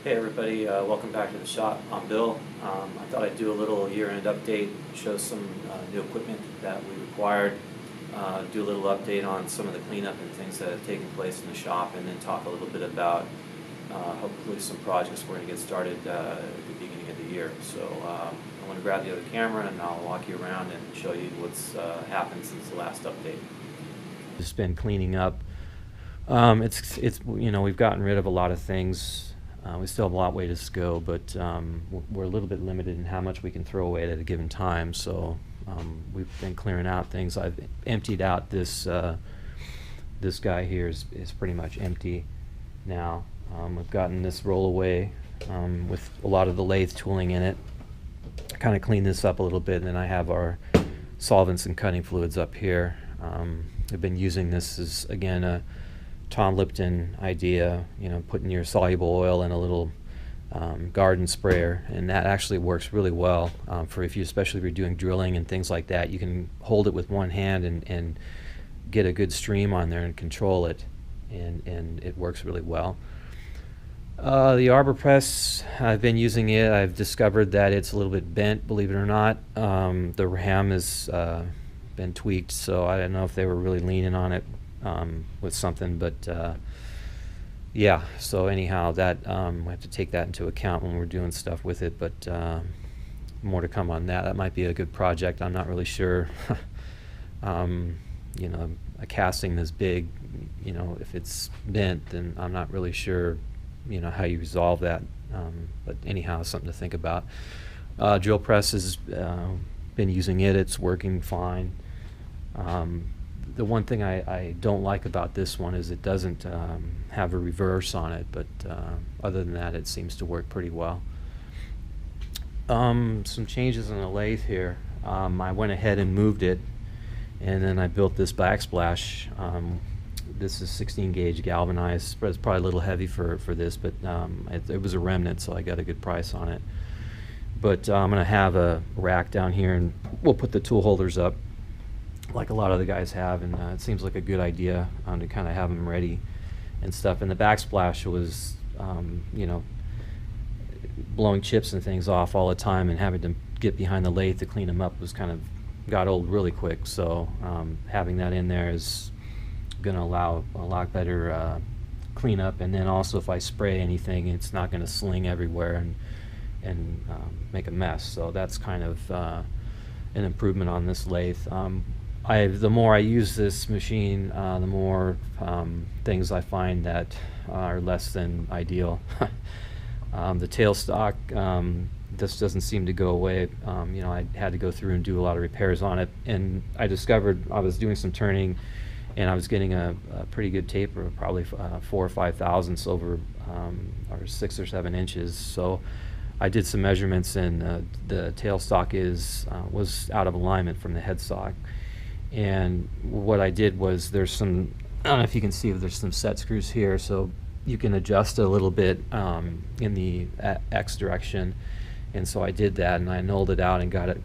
Hey everybody, welcome back to the shop. I'm Bill. I thought I'd do a little year-end update, show some new equipment that we required, do a little update on some of the cleanup and things that have taken place in the shop, and then talk a little bit about hopefully some projects we're going to get started at the beginning of the year. So I want to grab the other camera and I'll walk you around and show you what's happened since the last update. Just been cleaning up. It's we've gotten rid of a lot of things. We still have a lot ways to go, but we're a little bit limited in how much we can throw away at a given time. So we've been clearing out things. I've emptied out this this guy here is pretty much empty now. We've gotten this roll away with a lot of the lathe tooling in it. Kind of cleaned this up a little bit, and then I have our solvents and cutting fluids up here. I've been using this as, again, a Tom Lipton idea, putting your soluble oil in a little garden sprayer, and that actually works really well for especially if you're doing drilling and things like that. You can hold it with one hand and get a good stream on there and control it, and it works really well. The arbor press, I've been using it. I've discovered that it's a little bit bent, believe it or not. The ram has been tweaked, so I don't know if they were really leaning on it with something, but yeah, so anyhow, that we have to take that into account when we're doing stuff with it, but more to come on that. That might be a good project. I'm not really sure. A casting this big, if it's bent, then I'm not really sure how you resolve that, but anyhow, something to think about. Drill press has been using it. It's working fine. The one thing I don't like about this one is it doesn't have a reverse on it, but other than that, it seems to work pretty well. Some changes in the lathe here. I went ahead and moved it, and then I built this backsplash. This is 16 gauge galvanized, but it's probably a little heavy for this, but it was a remnant, so I got a good price on it. But I'm going to have a rack down here, and we'll put the tool holders up like a lot of the guys have, and it seems like a good idea to kind of have them ready and stuff. And the backsplash was, blowing chips and things off all the time, and having to get behind the lathe to clean them up was got old really quick. So having that in there is going to allow a lot better cleanup, and then also if I spray anything, it's not going to sling everywhere and make a mess. So that's kind of an improvement on this lathe. The more I use this machine, the more things I find that are less than ideal. The tailstock just doesn't seem to go away. I had to go through and do a lot of repairs on it, and I discovered I was doing some turning, and I was getting a pretty good taper, probably 4 or 5 thousandths over, or 6 or 7 inches. So I did some measurements, and the tailstock was out of alignment from the headstock. And what I did was, I don't know if you can see, there's some set screws here, so you can adjust it a little bit in the X direction. And so I did that, and I nulled it out and got it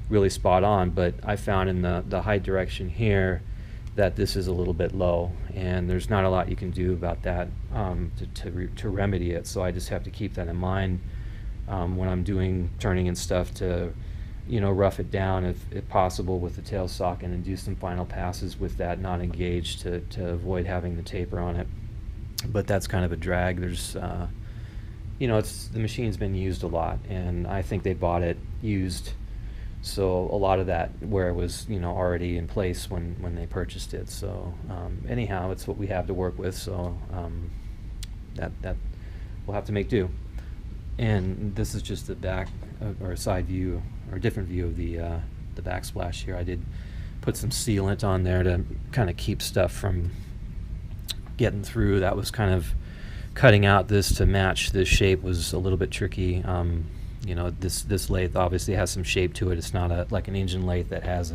really spot on. But I found in the height direction here that this is a little bit low, and there's not a lot you can do about that to remedy it. So I just have to keep that in mind when I'm doing turning and stuff, to rough it down if possible with the tailstock, and then do some final passes with that not engaged to avoid having the taper on it. But that's kind of a drag. There's the machine's been used a lot, and I think they bought it used, so a lot of that where it was already in place when they purchased it. So anyhow, it's what we have to work with, so that we'll have to make do. And this is just the back or a side view, or a different view of the backsplash here. I did put some sealant on there to kind of keep stuff from getting through. That was kind of cutting out this to match this shape was a little bit tricky. This lathe obviously has some shape to it. It's not like an engine lathe that has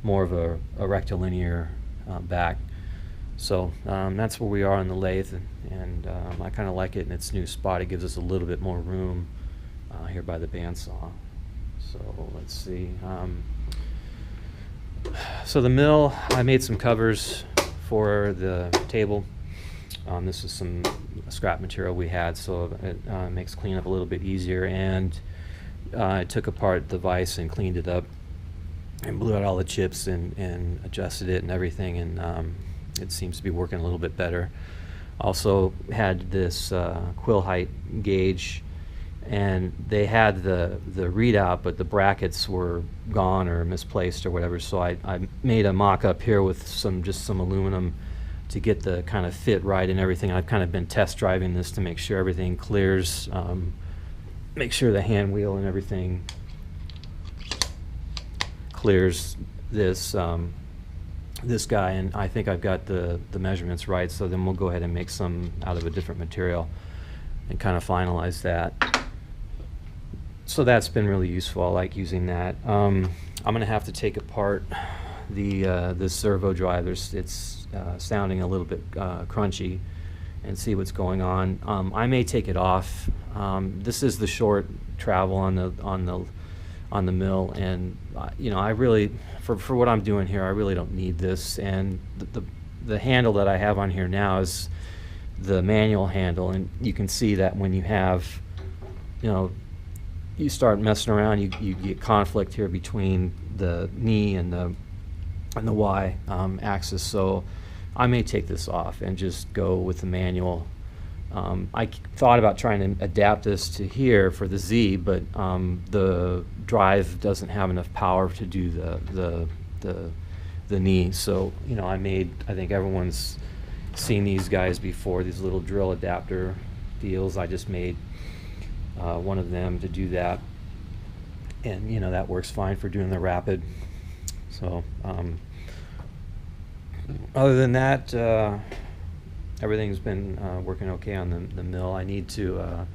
more of a rectilinear back. So that's where we are on the lathe, and I kind of like it in its new spot. It gives us a little bit more room here by the bandsaw. So let's see. So the mill, I made some covers for the table. This is some scrap material we had, so it makes cleanup a little bit easier. And I took apart the vise and cleaned it up and blew out all the chips and adjusted it and everything, and it seems to be working a little bit better. Also had this quill height gauge, and they had the readout, but the brackets were gone or misplaced or whatever, so I made a mock-up here with just some aluminum to get the kind of fit right and everything. I've kind of been test driving this to make sure everything clears, make sure the hand wheel and everything clears this this guy, and I think I've got the measurements right, so then we'll go ahead and make some out of a different material and kind of finalize that. So that's been really useful. I like using that. I'm gonna have to take apart the servo drive. It's sounding a little bit crunchy, and see what's going on. I may take it off. This is the short travel on the mill, and you know, I really, for what I'm doing here, I really don't need this. And the handle that I have on here now is the manual handle, and you can see that when you have, you know, you start messing around, you get conflict here between the knee and the Y axis. So I may take this off and just go with the manual. I thought about trying to adapt this to here for the Z, but the drive doesn't have enough power to do the knee. So, you know, I think everyone's seen these guys before, these little drill adapter deals. I just made one of them to do that, and you know, that works fine for doing the rapid. So other than that, everything's been working okay on the mill. I need to,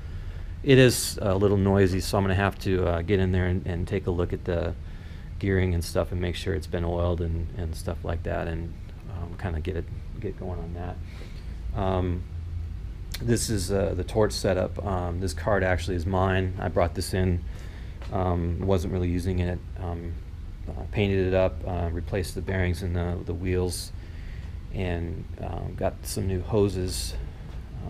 it is a little noisy, so I'm going to have to get in there and take a look at the gearing and stuff and make sure it's been oiled and stuff like that, and kind of get going on that. This is the torch setup. This card actually is mine. I brought this in, wasn't really using it. Painted it up, replaced the bearings in the wheels, and got some new hoses.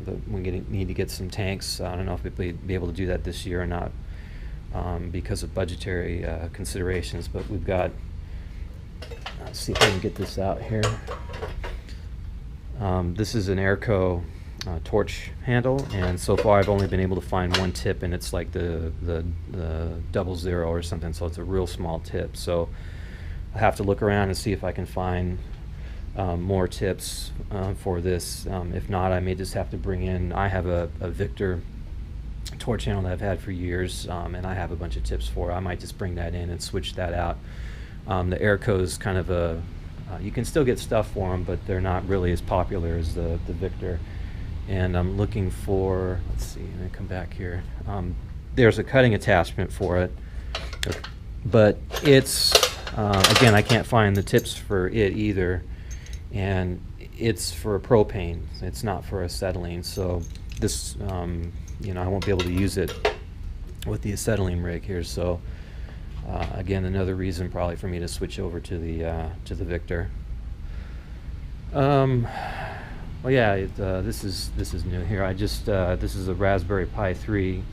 But we need to get some tanks. I don't know if we'll be able to do that this year or not, because of budgetary considerations. But we've got, let's see if I can get this out here. This is an Airco torch handle, and so far I've only been able to find one tip, and it's like the 00 or something, so it's a real small tip. So I have to look around and see if I can find more tips for this. If not, I may just have to bring in, I have a Victor torch handle that I've had for years, and I have a bunch of tips for it. I might just bring that in and switch that out. The Airco is kind of a, you can still get stuff for them, but they're not really as popular as the Victor. And I'm looking for, let's see, let me come back here. There's a cutting attachment for it, but it's, again, I can't find the tips for it either. And it's for propane, it's not for acetylene. So this, you know, I won't be able to use it with the acetylene rig here. So again, another reason probably for me to switch over to the Victor. Well, yeah, this is new here. I just this is a Raspberry Pi 3.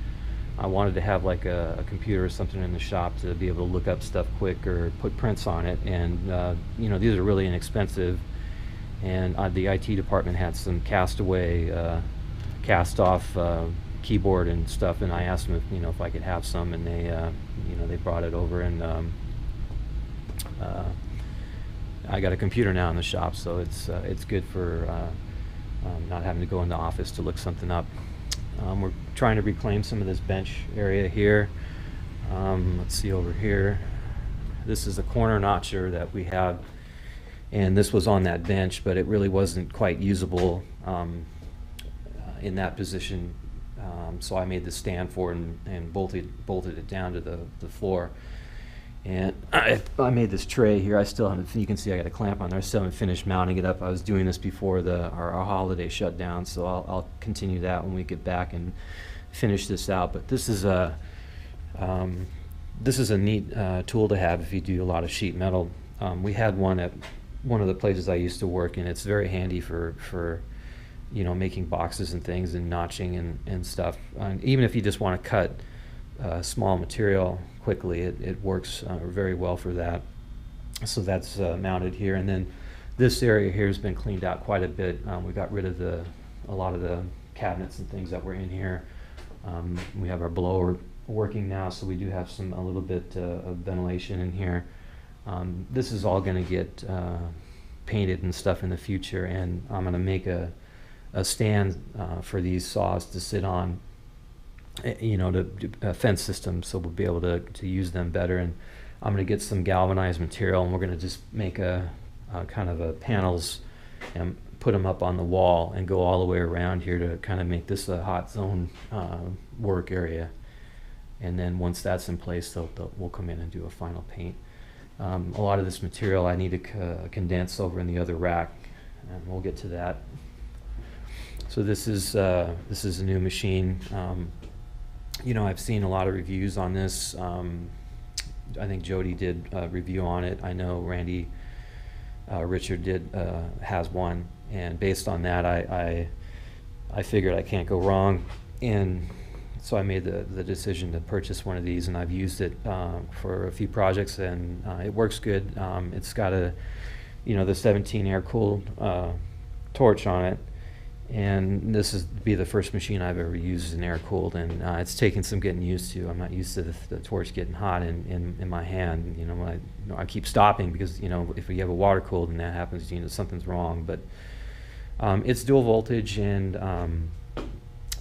I wanted to have like a computer or something in the shop to be able to look up stuff quick or put prints on it. And you know, these are really inexpensive. And the IT department had some cast-away, cast-off keyboard and stuff. And I asked them if I could have some, and they brought it over. And I got a computer now in the shop, so it's good for not having to go in the office to look something up. We're trying to reclaim some of this bench area here. Let's see over here. This is a corner notcher that we have, and this was on that bench, but it really wasn't quite usable in that position. So I made the stand for it and bolted it down to the floor. And I made this tray here. I still haven't, you can see I got a clamp on there. I still haven't finished mounting it up. I was doing this before our holiday shutdown, so I'll continue that when we get back and finish this out. But this is a neat tool to have if you do a lot of sheet metal. We had one at one of the places I used to work, and it's very handy for you know, making boxes and things and notching and stuff. Even if you just want to cut small material quickly, it works very well for that. So that's mounted here, and then this area here has been cleaned out quite a bit. We got rid of a lot of the cabinets and things that were in here. We have our blower working now, so we do have a little bit of ventilation in here. This is all going to get painted and stuff in the future, and I'm going to make a stand for these saws to sit on, you know, to fence systems, so we'll be able to use them better. And I'm going to get some galvanized material, and we're going to just make a kind of a panels and put them up on the wall and go all the way around here to kind of make this a hot zone work area. And then once that's in place, we'll come in and do a final paint. A lot of this material I need to condense over in the other rack, and we'll get to that. So this is a new machine. You know, I've seen a lot of reviews on this. I think Jody did a review on it. I know Randy Richard has one, and based on that, I figured I can't go wrong, and so I made the decision to purchase one of these, and I've used it for a few projects, and it works good. It's got you know, the 17 air-cooled torch on it, and this is be the first machine I've ever used as an air-cooled, and it's taken some getting used to. I'm not used to the torch getting hot in my hand. You know, I keep stopping because, you know, if you have a water-cooled and that happens, you know, something's wrong. But it's dual voltage, and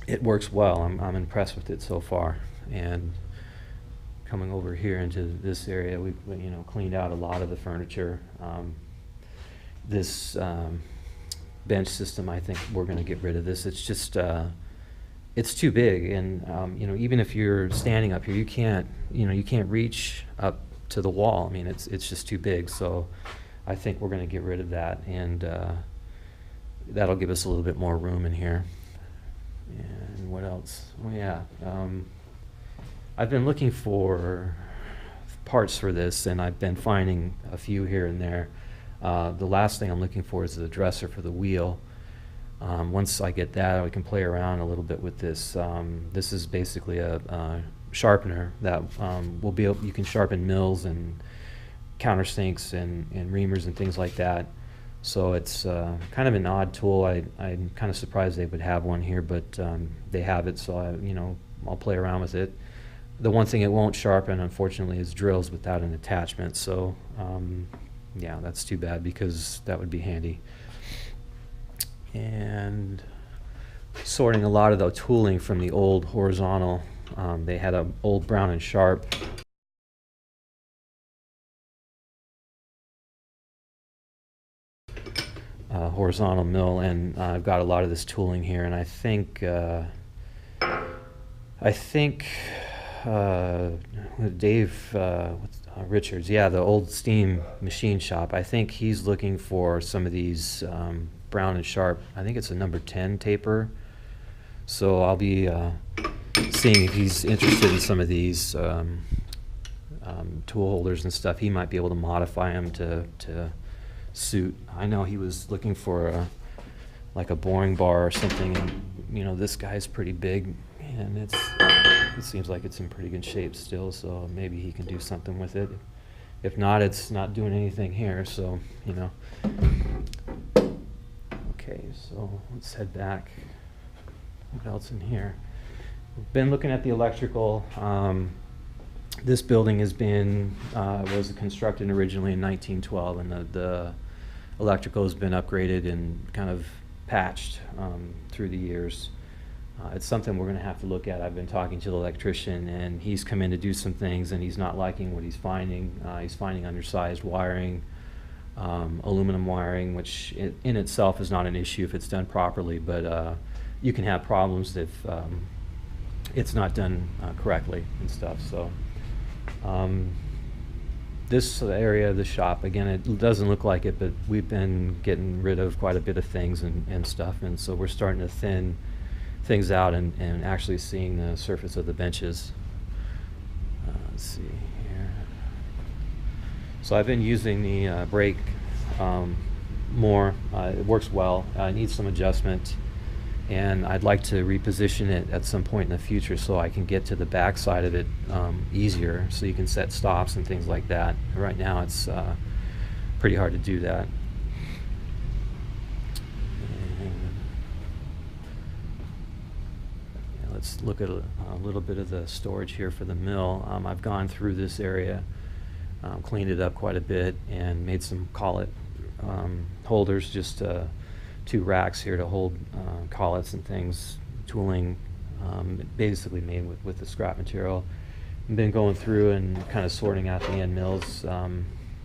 it works well. I'm impressed with it so far. And coming over here into this area, we've, you know, cleaned out a lot of the furniture. This bench system, I think we're going to get rid of this. It's just it's too big, and you know, even if you're standing up here, you can't reach up to the wall. I mean, it's just too big. So I think we're going to get rid of that, and that'll give us a little bit more room in here. And what else? Oh yeah, I've been looking for parts for this, and I've been finding a few here and there. The last thing I'm looking for is the dresser for the wheel. Once I get that, I can play around a little bit with this. This is basically a sharpener that you can sharpen mills and countersinks and reamers and things like that. So it's kind of an odd tool. I'm kind of surprised they would have one here, but they have it, so I'll play around with it. The one thing it won't sharpen, unfortunately, is drills without an attachment. So yeah, that's too bad, because that would be handy. And sorting a lot of the tooling from the old horizontal. They had an old Brown and Sharp horizontal mill, and I've got a lot of this tooling here, and I think Dave Richards, yeah, the old steam machine shop, I think he's looking for some of these Brown and Sharp. I think it's a number 10 taper. So I'll be seeing if he's interested in some of these tool holders and stuff. He might be able to modify them to suit. I know he was looking for like a boring bar or something, and this guy's pretty big, and it seems like it's in pretty good shape still, so maybe he can do something with it. If not, it's not doing anything here, so okay, so let's head back. What else in here? We've been looking at the electrical. This building was constructed originally in 1912, and the electrical has been upgraded and kind of patched through the years. It's something we're going to have to look at. I've been talking to the electrician, and he's come in to do some things, and he's not liking what he's finding. He's finding undersized wiring, aluminum wiring, which in itself is not an issue if it's done properly, but you can have problems if it's not done correctly and stuff. So this area of the shop, again, it doesn't look like it, but we've been getting rid of quite a bit of things and stuff, and so we're starting to thin things out and actually seeing the surface of the benches. Let's see here. So I've been using the brake more. It works well. It needs some adjustment. and I'd like to reposition it at some point in the future so I can get to the back side of it easier, so you can set stops and things like that. Right now it's pretty hard to do that. Let's look at a little bit of the storage here for the mill. I've gone through this area, cleaned it up quite a bit, and made some collet holders, just 2 racks here to hold collets and things, tooling, basically made with the scrap material. I've been going through and kind of sorting out the end mills.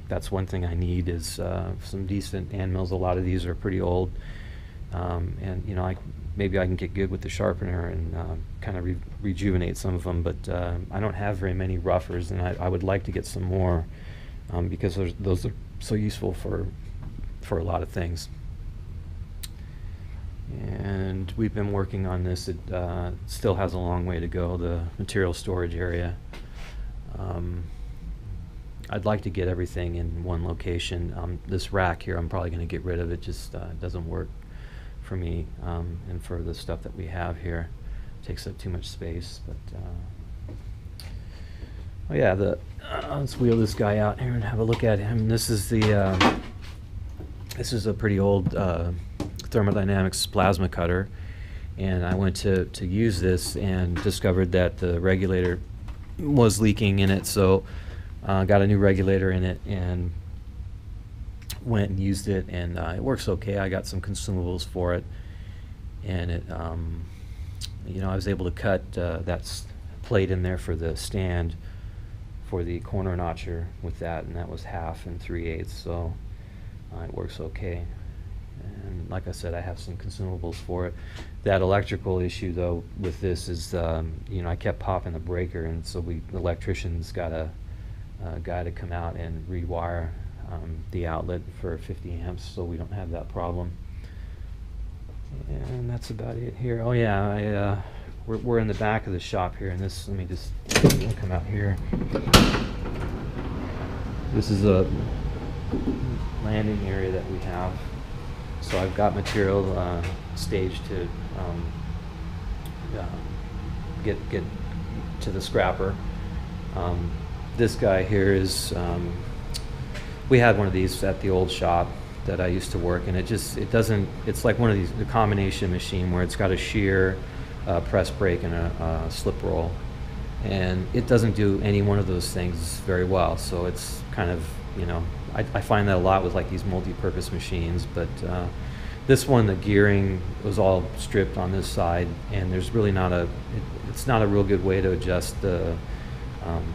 That's one thing I need, is some decent end mills. A lot of these are pretty old, and you know, maybe I can get good with the sharpener and kind of rejuvenate some of them, but I don't have very many roughers, and I would like to get some more, because those are so useful for a lot of things. And we've been working on this. It still has a long way to go, the material storage area. I'd like to get everything in one location. This rack here, I'm probably going to get rid of. It just doesn't work for me, and for the stuff that we have here. It takes up too much space. But oh yeah, let's wheel this guy out here and have a look at him. This is a pretty old thermodynamics plasma cutter, and I went to use this and discovered that the regulator was leaking in it, so got a new regulator in it and went and used it, and it works okay. I got some consumables for it, and it you know, I was able to cut that plate in there for the stand for the corner notcher with that, and that was 1/2 and 3/8, so it works okay. And like I said, I have some consumables for it. That electrical issue though with this is, you know, I kept popping the breaker, and so the electrician's got a guy to come out and rewire the outlet for 50 amps, so we don't have that problem. And that's about it here. Oh yeah, we're in the back of the shop here, and this, let me just come out here. This is a landing area that we have. So I've got material staged to get to the scrapper. This guy here is, we had one of these at the old shop that I used to work in. It's like one of these, the combination machine where it's got a shear, press brake, and a slip roll. And it doesn't do any one of those things very well. So it's kind of, you know, I find that a lot with like these multi-purpose machines, but this one, the gearing was all stripped on this side, and there's really it's not a real good way to adjust the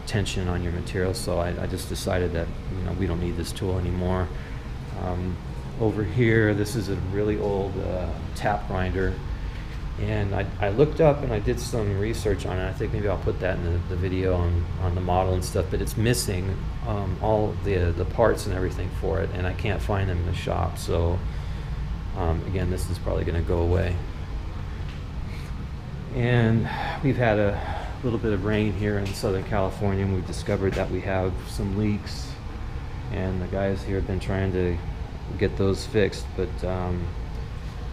tension on your material, so I just decided that, you know, we don't need this tool anymore. Over here, this is a really old tap grinder, and I looked up and I did some research on it. I think maybe I'll put that in the video on the model and stuff, but it's missing all the parts and everything for it, and I can't find them in the shop, so again, this is probably going to go away. And we've had a little bit of rain here in Southern California, and we've discovered that we have some leaks, and the guys here have been trying to get those fixed, but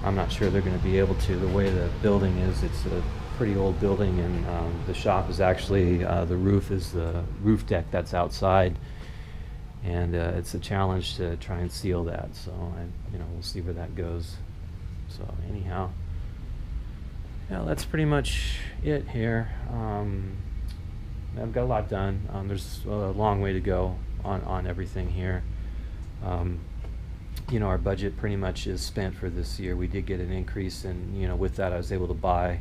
I'm not sure they're going to be able to. The way the building is, it's a pretty old building, and the shop is actually, the roof is the roof deck that's outside, and it's a challenge to try and seal that, so you know, we'll see where that goes. So anyhow, yeah, that's pretty much it here. I've got a lot done. There's a long way to go on everything here. You know, our budget pretty much is spent for this year. We did get an increase, and you know, with that I was able to buy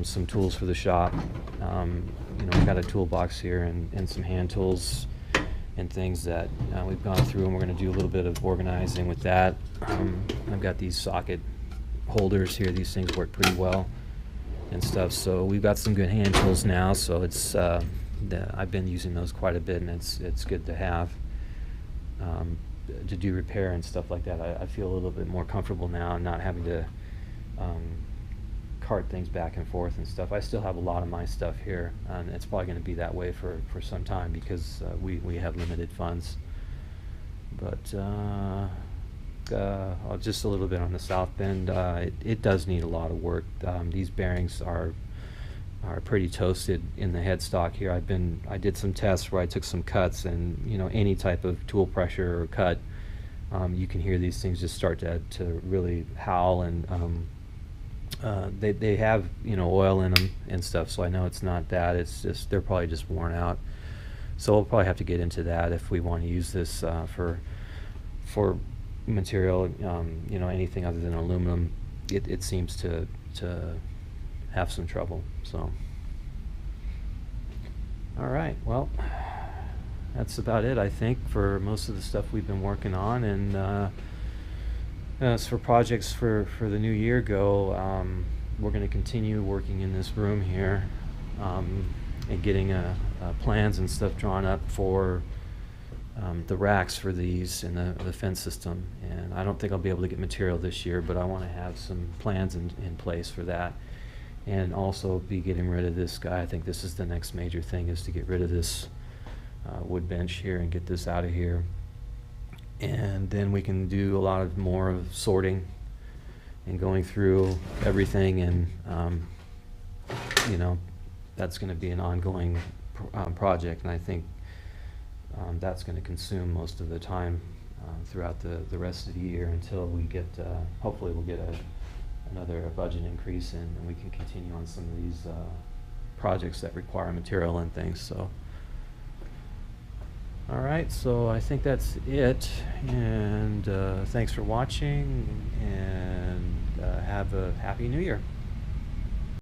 some tools for the shop. You know, we've got a toolbox here and some hand tools and things that we've gone through, and we're going to do a little bit of organizing with that. I've got these socket holders here. These things work pretty well and stuff, so we've got some good hand tools now, so it's I've been using those quite a bit, and it's good to have to do repair and stuff like that. I feel a little bit more comfortable now, and not having to cart things back and forth and stuff. I still have a lot of my stuff here, and it's probably going to be that way for some time, because we have limited funds. But just a little bit on the south bend. It does need a lot of work. These bearings are pretty toasted in the headstock here. I did some tests where I took some cuts, and any type of tool pressure or cut, you can hear these things just start to really howl, and they have oil in them and stuff, so I know it's not that. It's just they're probably just worn out. So we'll probably have to get into that if we want to use this for material. Anything other than aluminum, it seems to have some trouble. So all right, well, that's about it, I think, for most of the stuff we've been working on. And as for projects for the new year go, we're going to continue working in this room here, and getting plans and stuff drawn up for the racks for these and the fence system. And I don't think I'll be able to get material this year, but I want to have some plans in place for that. And also be getting rid of this guy. I think this is the next major thing, is to get rid of this wood bench here and get this out of here. And then we can do a lot of more of sorting and going through everything, and that's going to be an ongoing project, and I think that's going to consume most of the time throughout the rest of the year until we get, hopefully we'll get another budget increase, and we can continue on some of these projects that require material and things. So all right, so I think that's it, and thanks for watching, and have a happy new year.